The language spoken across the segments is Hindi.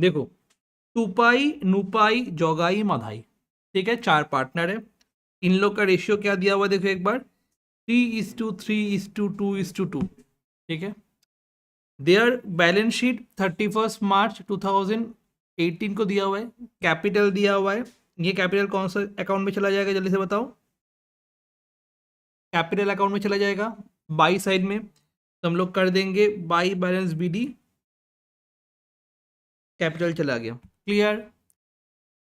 देखो, टूपाई, नुपाई, जोगाई, माधाई, ठीक है, 4 पार्टनर है। इन लोग का रेशियो क्या दिया हुआ है देखो एक बार, 3:3:2:2, ठीक है। देयर बैलेंस शीट 31 मार्च 2018 को दिया हुआ है। कैपिटल दिया हुआ है। ये कैपिटल कौन सा अकाउंट में चला जाएगा, जल्दी से बताओ। कैपिटल अकाउंट में चला जाएगा बाई साइड में, तो हम लोग कर देंगे बाई बैलेंस बीडी, कैपिटल चला गया। क्लियर।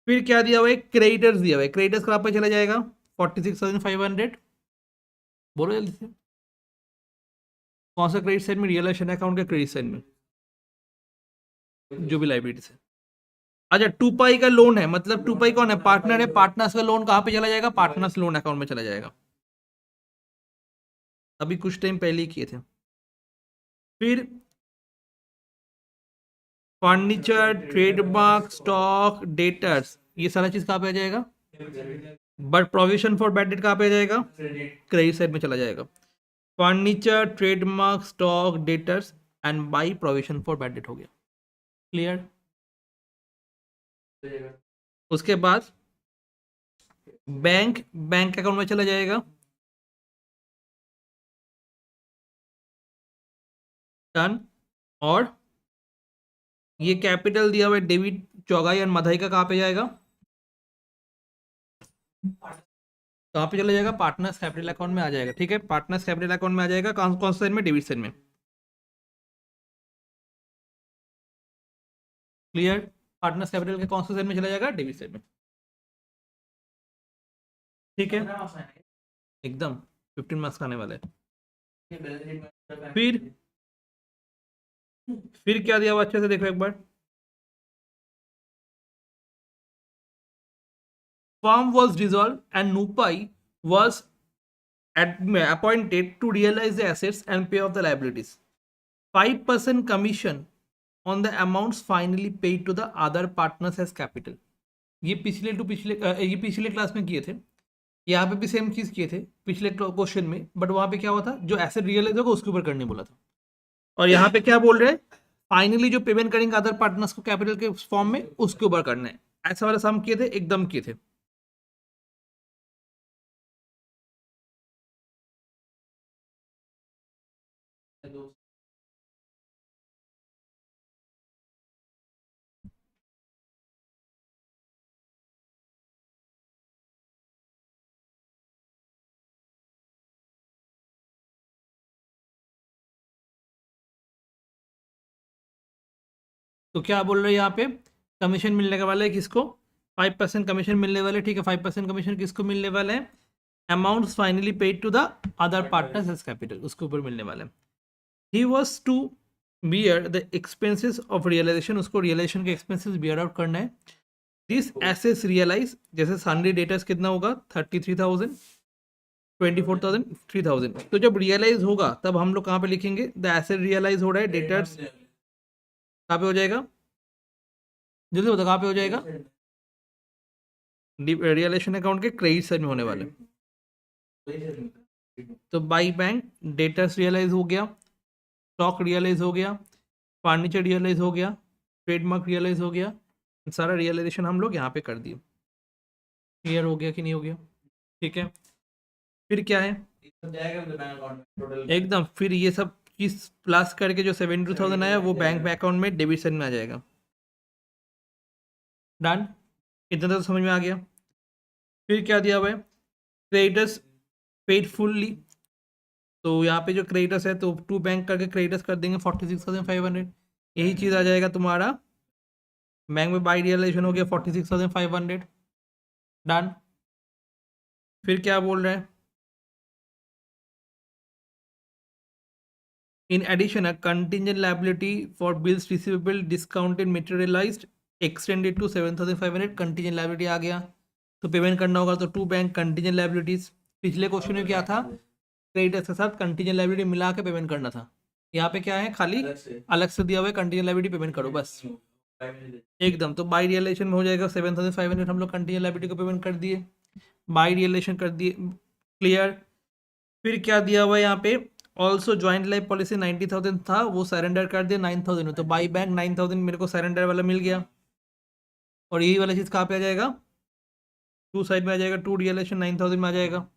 फिर क्या दिया हुआ है, क्रेडिटर्स दिया हुआ है। क्रेडिटर्स कहाँ पे चला जाएगा, 46,500। बोलो जल्दी से, कौन सा क्रेडिट साइड में, रियलाइजेशन अकाउंट के क्रेडिट साइड में, जो भी लाइबिलिटी है। अच्छा, टूपाई का लोन है, मतलब टूपाई कौन है, पार्टनर है। पार्टनर्स का लोन कहाँ पे चला जाएगा, पार्टनर्स लोन अकाउंट में चला जाएगा। अभी कुछ टाइम पहले ही किए थे। फिर फर्नीचर, ट्रेडमार्क, स्टॉक, डेटर्स, ये सारा चीज कहाँ पे आ जाएगा, but provision for bad debt कहाँ पे आ जाएगा, क्रेडिट साइड में चला जाएगा। Furniture, trademark, stock, debtors and by provision for bad debt हो गया। क्लियर। उसके बाद बैंक, बैंक अकाउंट में चला जाएगा। डन। और ये कैपिटल दिया हुआ है डेबिट, चौगाई और मधाई का कहाँ पे जाएगा, कहाँ पे चला जाएगा, पार्टनर्स कैपिटल अकाउंट में आ जाएगा। ठीक है, पार्टनर्स कैपिटल अकाउंट में आ जाएगा। कौन कौन सा साइड में, डेबिट साइड में। क्लियर। पार्टनर्स कैपिटल के कौन सा साइड में चला जाएगा, डेबिट साइड में। ठीक है, एकदम 15 मार्क्स आने वाले हैं। फिर क्या दिया हुआ अच्छे से देखो एक बार, firm was dissolved and Nupai was appointed to realize the assets and pay off the liabilities. 5% commission on the amounts finally paid to the other partners as capital. ये पिछले क्लास में किए थे। यहाँ पे भी सेम चीज किए थे पिछले क्वेश्चन में, बट वहां पे क्या हुआ था, जो एसेट रियलाइज होगा उसके ऊपर करने बोला था। और यहाँ पे क्या बोल रहे हैं, फाइनली जो पेमेंट करेंगे अदर पार्टनर्स को कैपिटल के फॉर्म में, उसके ऊपर करना है। ऐसा वाला सम किए थे, एकदम किए थे। तो क्या बोल रहे हैं यहाँ पे, कमीशन मिलने वाला है किसको, 5% कमीशन मिलने वाले। ठीक है, 5% कमीशन किसको मिलने वाले हैं, amounts finally paid to the other partners as capital, उसके ऊपर मिलने वाले हैं। He was to bear the expenses of realisation, उसको रियलाइजेशन के एक्सपेंसेस बियर आउट करना है। दिस एसेट्स रियलाइज, जैसे सन्डे डेटर्स कितना होगा, 33,000, 24,000, 3,000। तो जब रियलाइज होगा तब हम लोग कहाँ पे लिखेंगे, द एसेट रियलाइज हो रहा है, डेटर्स कहाँ पे हो जाएगा, जल्दी बताओ कहाँ पे हो जाएगा, रियलाइजेशन अकाउंट के क्रेडिट साइड में होने वाले। तो बाई बैंक, डेटर्स रियलाइज हो गया, स्टॉक रियलाइज हो गया, फर्नीचर रियलाइज हो गया, ट्रेडमार्क रियलाइज हो गया, सारा रियलाइजेशन हम लोग यहाँ पे कर दिए। क्लियर हो गया कि नहीं हो गया, ठीक है। फिर क्या है, एकदम, फिर ये सब चीज प्लस करके जो 72,000 आया वो बैंक अकाउंट में डेबिट साइड में आ जाएगा। डन, इतना तो समझ में आ गया। फिर क्या दिया हुआ है, क्रेडिटर्स पेड फुल्ली, तो यहाँ पे जो क्रेडिटर्स है तो टू बैंक करके क्रेडिटर्स कर देंगे 46,500। यही चीज़ आ जाएगा तुम्हारा, बैंक में बाई रियलाइजेशन हो गया 46,500। डन। फिर क्या बोल रहे हैं, in addition a contingent liability for bills receivable discounted materialized extended to 7,500। Contingent liability आ गया, तो पेमेंट करना होगा, तो टू बैंक कंटिजेंट लायबिलिटीज। पिछले क्वेश्चन में क्या था, क्रेडिटर्स के साथ कंटिजेंट लायबिलिटी मिला के पेमेंट करना था। यहाँ पे क्या है, खाली अलग से दिया हुआ है, कंटिजेंट लायबिलिटी पेमेंट करो बस, एकदम। तो बाई रियलाइजेशन में हो जाएगा 7,500, हम लोग कंटिजेंट लायबिलिटी को पेमेंट कर दिए, बाई रियलाइजेशन कर दिए। क्लियर। फिर क्या दिया हुआ है यहाँ पे, ऑल्सो ज्वाइंट लाइफ पॉलिसी 90,000 था, वो सरेंडर कर दिया 9,000 में, तो बाई बैंक 9,000 मेरे को सरेंडर वाला मिल गया। और यही वाला चीज़ कहाँ पे आ जाएगा, टू साइड में आ जाएगा, टू रियलेशन 9,000 में आ जाएगा।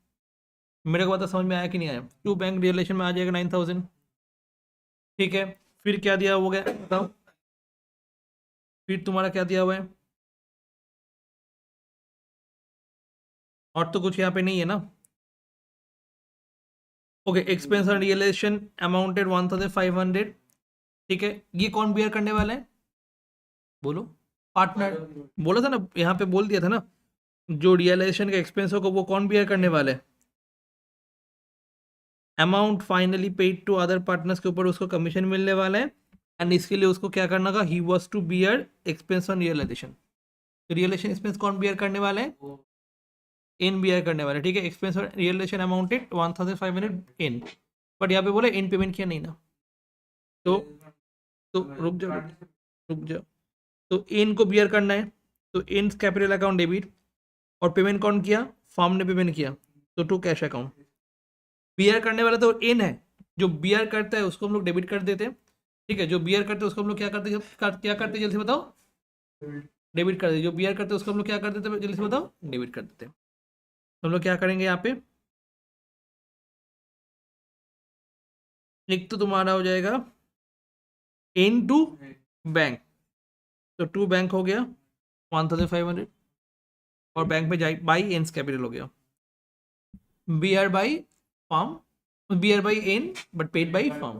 मेरे को पता समझ में आया कि नहीं आया, टू बैंक रियलेशन में आ जाएगा 9,000। ठीक है, फिर क्या दिया हो गया बताओ, फिर तुम्हारा क्या दिया हुआ है, और तो कुछ यहाँ पे नहीं है ना। Okay, expense on realisation amounted 1,500। ठीक है, ये कौन बियर करने वाला है, बोलो, पार्टनर। बोला था ना, यहाँ पे बोल दिया था ना, जो रियलाइजेशन का एक्सपेंस होगा वो कौन बियर करने वाला है, amount finally paid to other partners के ऊपर उसको कमीशन मिलने वाला है। एंड इसके लिए उसको क्या करना होगा, he was to bear expense on realisation. तो रियलाइजेशन एक्सपेंस कौन बियर करने वाला है, इन बियर करने वाला है। ठीक है, expense on realisation amounted 1,500 in, but यहाँ पे बोला इन पेमेंट किया नहीं ना, तो रुक जाओ, रुक जाओ। तो इन को बियर करना है, तो इन कैपिटल अकाउंट डेबिट, और पेमेंट कौन किया, फर्म ने पेमेंट किया, तो टू कैश अकाउंट। बियर करने वाला तो इन है, जो बियर करता है उसको हम लोग डेबिट कर देते हैं। ठीक है, जो बियर करते हैं उसको हम लोग क्या करते जल्दी से बताओ, डेबिट कर देते। जो बियर करते हैं उसको हम लोग क्या कर देते हैं, जल्दी से बताओ, डेबिट कर देते हैं। हम लोग क्या करेंगे यहाँ पे, एक तो तुम्हारा हो जाएगा इन टू बैंक, तो टू बैंक हो गया 1,500, और बैंक में जाए बाई एन्स कैपिटल हो गया, B R by firm, B R by N but paid by firm.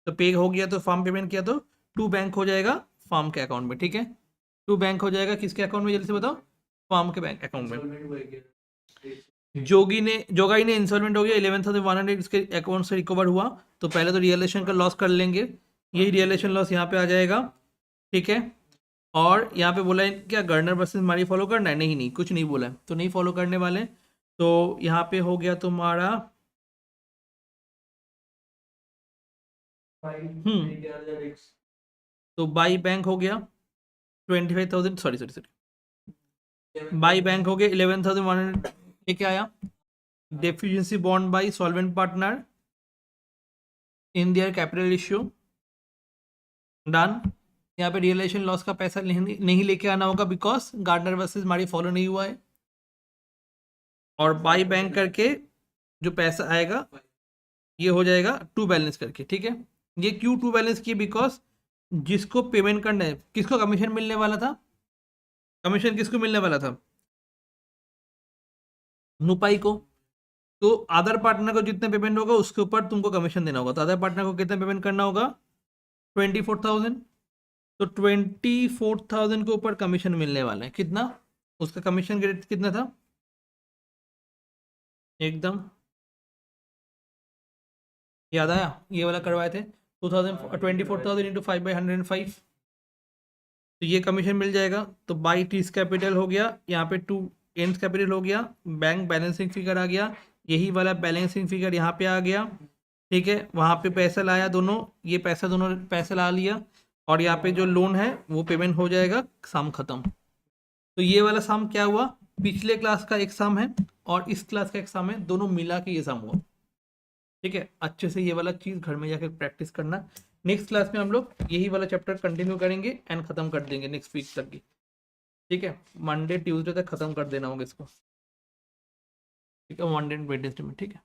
तो पे हो गया तो फॉर्म पेमेंट किया, तो टू बैंक हो जाएगा फॉर्म के अकाउंट में। ठीक है, टू बैंक हो जाएगा किसके अकाउंट में, जल्दी से बताओ, फॉर्म के बैंक अकाउंट में। जोगाई ने इंस्टॉलमेंट हो गया 11,100 इसके अकाउंट से रिकवर हुआ, तो पहले तो रियलाइजेशन का लॉस कर लेंगे, यही रियलाइजेशन लॉस यहाँ पे आ जाएगा। ठीक है, और यहाँ पे बोला है क्या गर्नर वर्सेस मारी फॉलो करना है, नहीं कुछ नहीं बोला है, तो नहीं फॉलो करने वाले। तो यहाँ पे हो गया तुम्हारा तो बाई बैंक हो गया 25,000, सॉरी बाई बैंक हो गया 11,100 लेके आया। Deficiency bond by solvent partner in their capital issue, done. यहाँ पे रियलाइजेशन लॉस का पैसा नहीं लेके आना होगा, बिकॉज गार्डनर वर्सेस मारी फॉलो नहीं हुआ है। और बाई बैंक करके जो पैसा आएगा ये हो जाएगा टू बैलेंस करके। ठीक है, ये क्यों टू बैलेंस किए, बिकॉज जिसको पेमेंट करना है, किसको कमीशन मिलने वाला था, कमीशन किसको मिलने वाला था, नुपाई को। तो अदर पार्टनर को जितने पेमेंट होगा उसके ऊपर तुमको कमीशन देना होगा, तो अदर पार्टनर को कितना पेमेंट करना होगा, 24,000। तो 24,000 के ऊपर कमीशन मिलने वाला है, कितना, उसका कमीशन ग्रेड कितना था, एकदम याद आया, ये वाला करवाए थे 24,000 इंटू 5/105, तो ये कमीशन मिल जाएगा। तो बाई टीस कैपिटल हो गया, यहाँ पे टू एंड्स कैपिटल हो गया, बैंक बैलेंसिंग फिगर आ गया, यही वाला बैलेंसिंग फिगर यहाँ पे आ गया। ठीक है, वहाँ पे पैसा लाया दोनों, ये पैसा दोनों पैसा ला लिया, और यहाँ पे जो लोन है वो पेमेंट हो जाएगा, सम खत्म। तो ये वाला सम क्या हुआ, पिछले क्लास का एक सम है और इस क्लास का एक सम है, दोनों मिला के ये सम हुआ। ठीक है, अच्छे से ये वाला चीज़ घर में जाकर प्रैक्टिस करना। नेक्स्ट क्लास में हम लोग यही वाला चैप्टर कंटिन्यू करेंगे एंड खत्म कर देंगे नेक्स्ट वीक तक की। ठीक है, मंडे ट्यूसडे तक खत्म कर देना होगा इसको। ठीक है, मंडे एंड वेडनेसडे में। ठीक है।